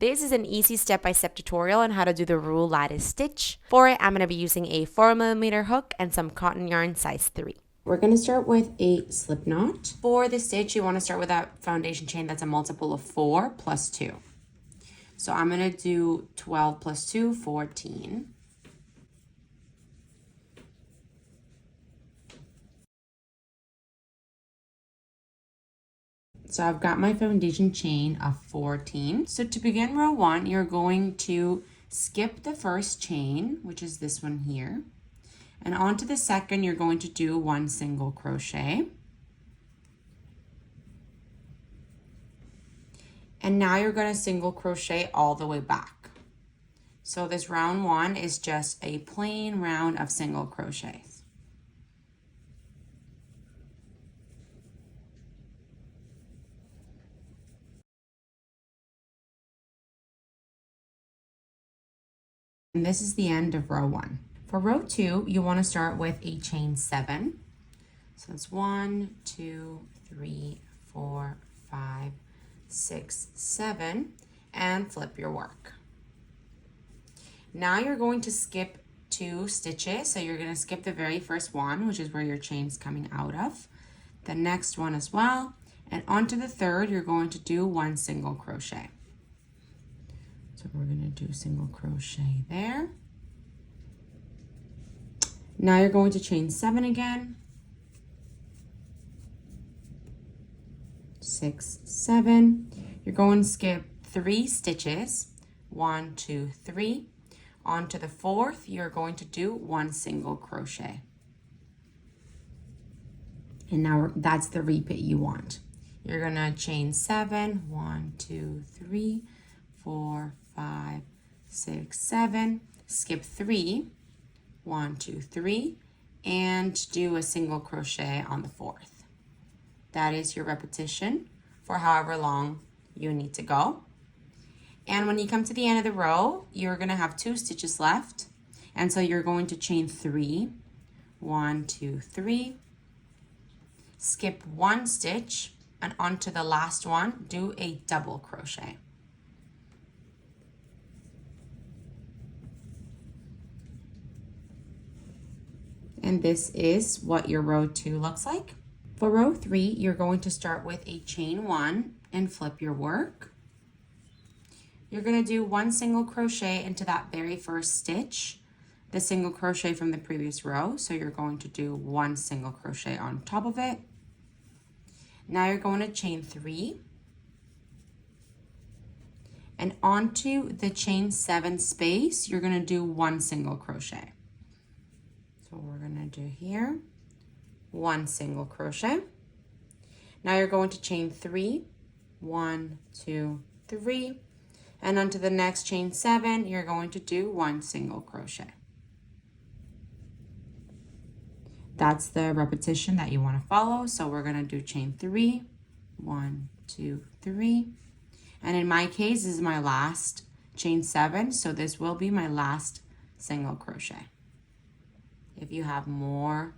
This is an easy step-by-step tutorial on how to do the ruled lattice stitch. For it, I'm going to be using a 4mm hook and some cotton yarn size 3. We're going to start with a slip knot. For the stitch, you want to start with a foundation chain that's a multiple of 4 plus 2. So I'm going to do 12 plus 2, 14. So I've got my foundation chain of 14. So to begin row 1, you're going to skip the first chain, which is this one here. And onto the second, you're going to do 1 single crochet. And now you're going to single crochet all the way back. So this round 1 is just a plain round of single crochets. And this is the end of row 1. For row 2, you want to start with a chain 7. So it's 1, 2, 3, 4, 5, 6, 7, and flip your work. Now you're going to skip 2 stitches. So you're going to skip the very first one, which is where your chain's coming out of. The next one as well. And onto the third, you're going to do 1 single crochet. So we're going to do single crochet there. Now you're going to chain 7 again. 6, 7. You're going to skip 3 stitches. 1, 2, 3. Onto the fourth, you're going to do 1 single crochet. And now that's the repeat you want. You're going to chain 7. 1, 2, 3, 4, 5, 6, 7. Skip 3. 1, 2, 3. And do a single crochet on the fourth. That is your repetition for however long you need to go. And when you come to the end of the row, you're going to have 2 stitches left. And so you're going to chain 3. 1, 2, 3. Skip 1 stitch, and onto the last one, do a double crochet. And this is what your row 2 looks like. For row 3, you're going to start with a chain 1 and flip your work. You're going to do 1 single crochet into that very first stitch, the single crochet from the previous row. So you're going to do 1 single crochet on top of it. Now you're going to chain 3. And onto the chain 7 space, you're going to do 1 single crochet. So we're going to do here 1 single crochet. Now you're going to chain 3. 1, 2, 3. And onto the next chain 7, you're going to do 1 single crochet. That's the repetition that you want to follow. So we're going to do chain 3, 1, 2, 3. And in my case, this is my last chain 7. So this will be my last single crochet. If you have more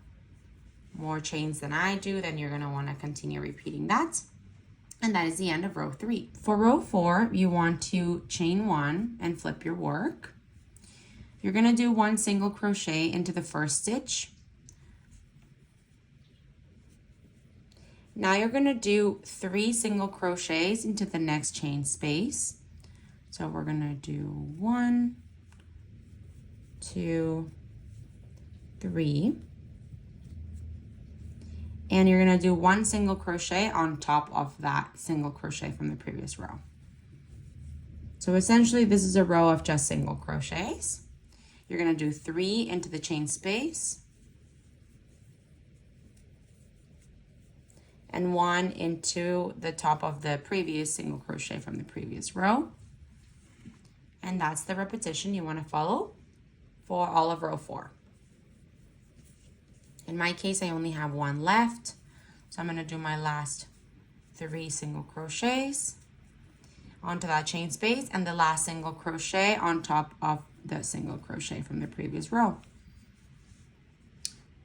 chains than I do, then you're going to want to continue repeating that. And that is the end of row 3. For row 4, you want to chain 1 and flip your work. You're going to do 1 single crochet into the first stitch. Now you're going to do 3 single crochets into the next chain space. So we're going to do 1, 2, 3. And you're going to do 1 single crochet on top of that single crochet from the previous row. So essentially this is a row of just single crochets. You're going to do 3 into the chain space. And 1 into the top of the previous single crochet from the previous row. And that's the repetition you want to follow for all of row 4. In my case, I only have 1 left. So I'm going to do my last 3 single crochets onto that chain space and the last single crochet on top of the single crochet from the previous row.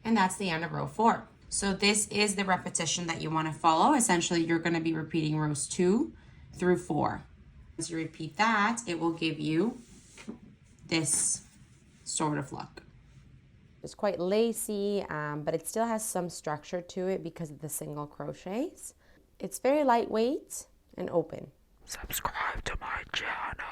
And that's the end of row 4. So this is the repetition that you want to follow. Essentially, you're going to be repeating rows 2 through 4. As you repeat that, it will give you this sort of look. It's quite lacy, but it still has some structure to it because of the single crochets. It's very lightweight and open. Subscribe to my channel.